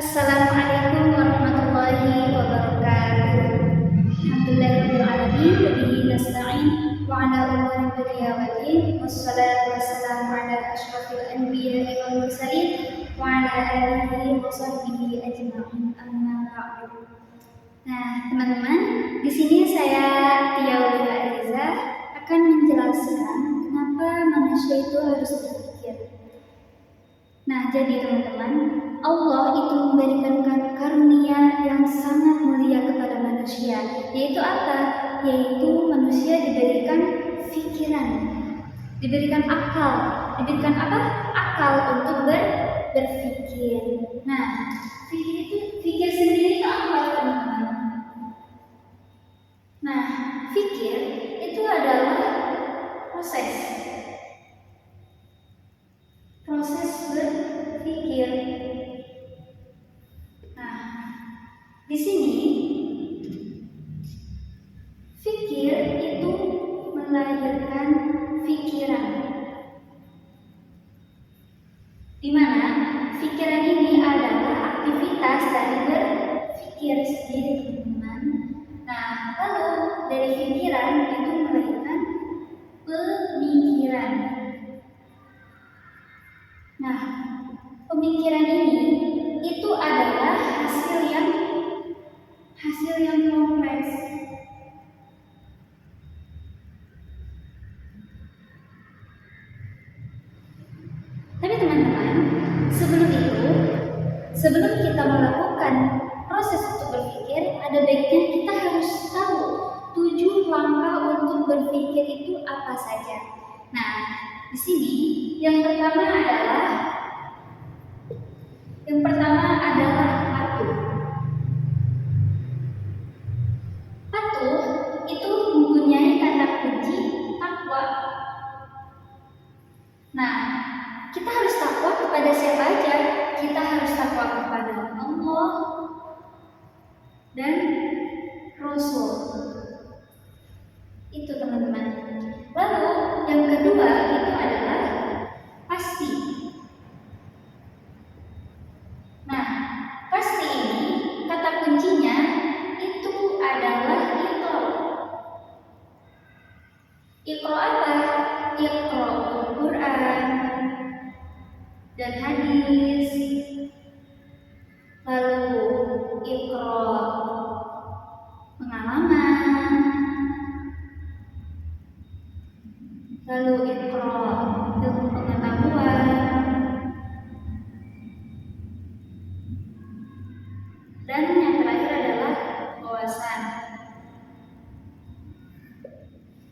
Assalamualaikum warahmatullahi wabarakatuh. Alhamdulillahirabbil alamin wa bihi nasta'in wa ala umuri dunya waddin wassalatu wassalamu ala asyrofil anbiya'i wal mursalin wa ala alihi wa sahbihi ajma'in amma ba'du. Nah, teman-teman, di sini saya Tia Wira Aziza akan menjelaskan kenapa manusia itu harus berpikir. Nah, jadi teman-teman, Allah itu memberikan karunia yang sangat mulia kepada manusia, yaitu apa? Yaitu manusia diberikan pikiran, diberikan akal, diberikan apa? Akal untuk berpikir. Nah, pikir sendiri itu apa, teman-teman? Nah, pikir itu adalah proses berpikir. Nah, di sini pikir itu melahirkan pikiran, di mana pikiran ini adalah aktivitas dari berpikir sendiri, teman-teman. Nah, lalu dari pikiran itu melahirkan pemikiran. Nah, pemikiran ini itu adalah hasil yang kompleks. Tapi teman-teman, sebelum kita melakukan proses untuk berpikir, ada baiknya kita harus tahu 7 langkah untuk berpikir itu apa saja. Nah, di sini yang pertama adalah patuh. Patuh itu mempunyai kata kunci takwa. Nah, kita harus takwa kepada siapa aja? Kita harus takwa kepada Allah dan Rasul. Itu, teman-teman. Lalu yang kedua itu adalah pasti. Nah, pasti ini kata kuncinya itu adalah iqra. Iqra apa? Iqra Al-Quran dan hadis. Lalu iqra pengalaman. Lalu iqra ilmu pengetahuan. Dan yang terakhir adalah wawasan.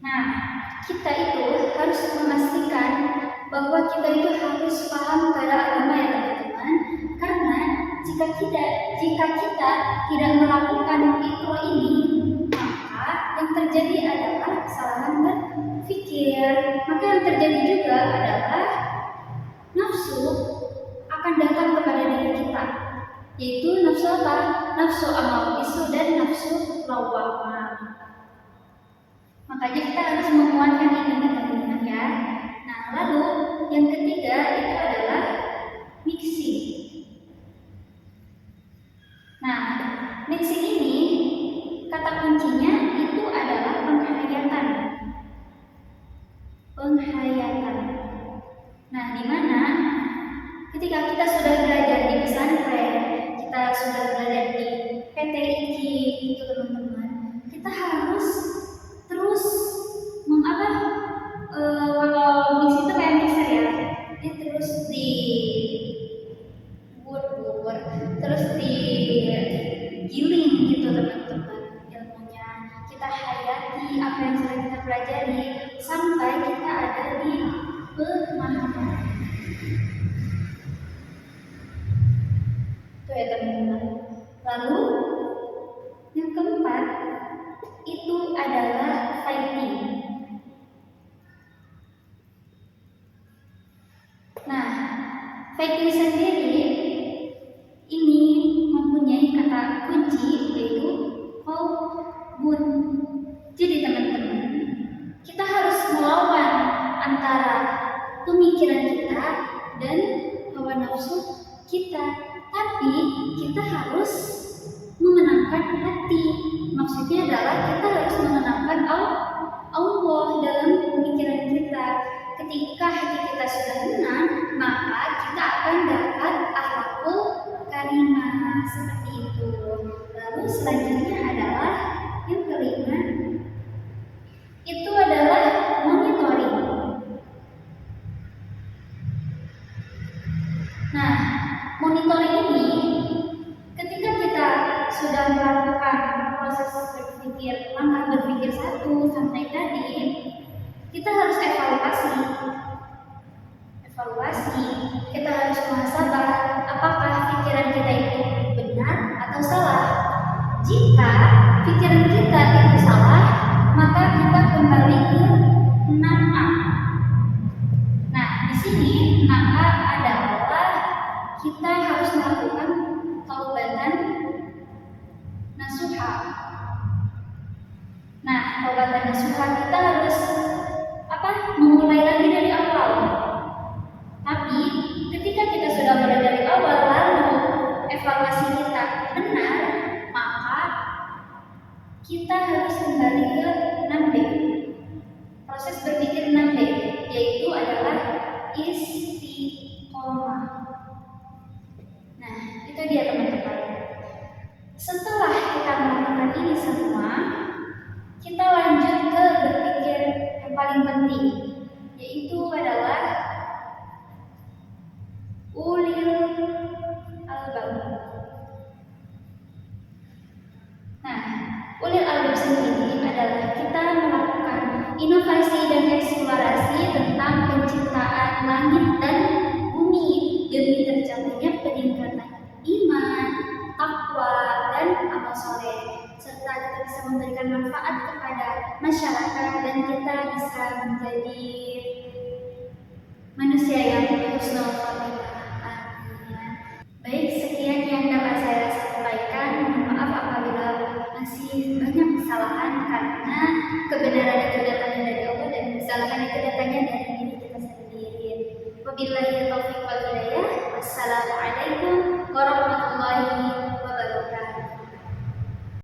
Nah, kita itu harus memastikan bahwa kita itu harus paham pada agama, ya teman-teman. Karena jika kita tidak melakukan iqra ini, maka yang terjadi adalah kesalahan berpikir. Maka yang terjadi juga adalah nafsu akan datang kepada diri kita, yaitu nafsu apa? Nafsu amal bisu dan nafsu lawwamah. Makanya kita harus menguatkan ini, teman-teman, ya. Nah, lalu yang ketiga itu adalah miksi. Nah, miksi ini kata kuncinya itu adalah penghayatan. Nah, di mana ketika kita sudah belajar di pesantren, kita sudah belajar di PTIQ, itu, teman-teman, kita harus terus kalau mix itu kayak mixer, ya, dia terus terus digiling gitu, teman-teman, ilmunya. Kita hayati apa yang sudah kita pelajari sampai kita ada di pemahaman. Itu, ya, teman-teman. Lalu yang keempat itu adalah fighting. Nah, fighting sendiri ini mempunyai kata kunci yaitu qaubun. Jadi, teman-teman, kita harus melawan antara pemikiran kita dan hawa nafsu kita. Tapi kita harus menenangkan hati. Maksudnya adalah kita harus menenangkan Allah dalam pemikiran kita. Ketika hati kita sudah tenang, maka kita akan dapat akhlakul karimah seperti itu. Lalu selanjutnya adalah yang kelima, itu adalah monitoring. Nah, monitoring ini ketika kita sudah melakukan proses berpikir, langkah berpikir 1 sampai tadi, kita harus evaluasi. Kita harus muhasabah apakah pikiran kita itu benar atau salah. Jika pikiran kita itu salah, maka kita kembali ke 6A. Nah, di sini 6A adalah kita harus melakukan taubatan nasuha. Nah, taubatan nasuha kita harus memulai lagi dari awal. Tapi ketika kita sudah mulai dari awal lalu evaluasi kita benar, maka kita harus kembali ke 6B. Proses berpikir 6B, yaitu adalah istiqomah. Nah, itu dia teman-teman. Setelah kita melakukan ini semua, kita lanjut ke berpikir yang paling penting, yaitu adalah ulil albab. Nah, ulil albab sendiri adalah kita melakukan inovasi dan eksplorasi tentang penciptaan langit dan bumi demi tercapainya peningkatan iman, takwa, dan amal soleh, serta kita bisa memberikan manfaat kepada masyarakat dan kita bisa menjadi manusia yang husnul khotimah.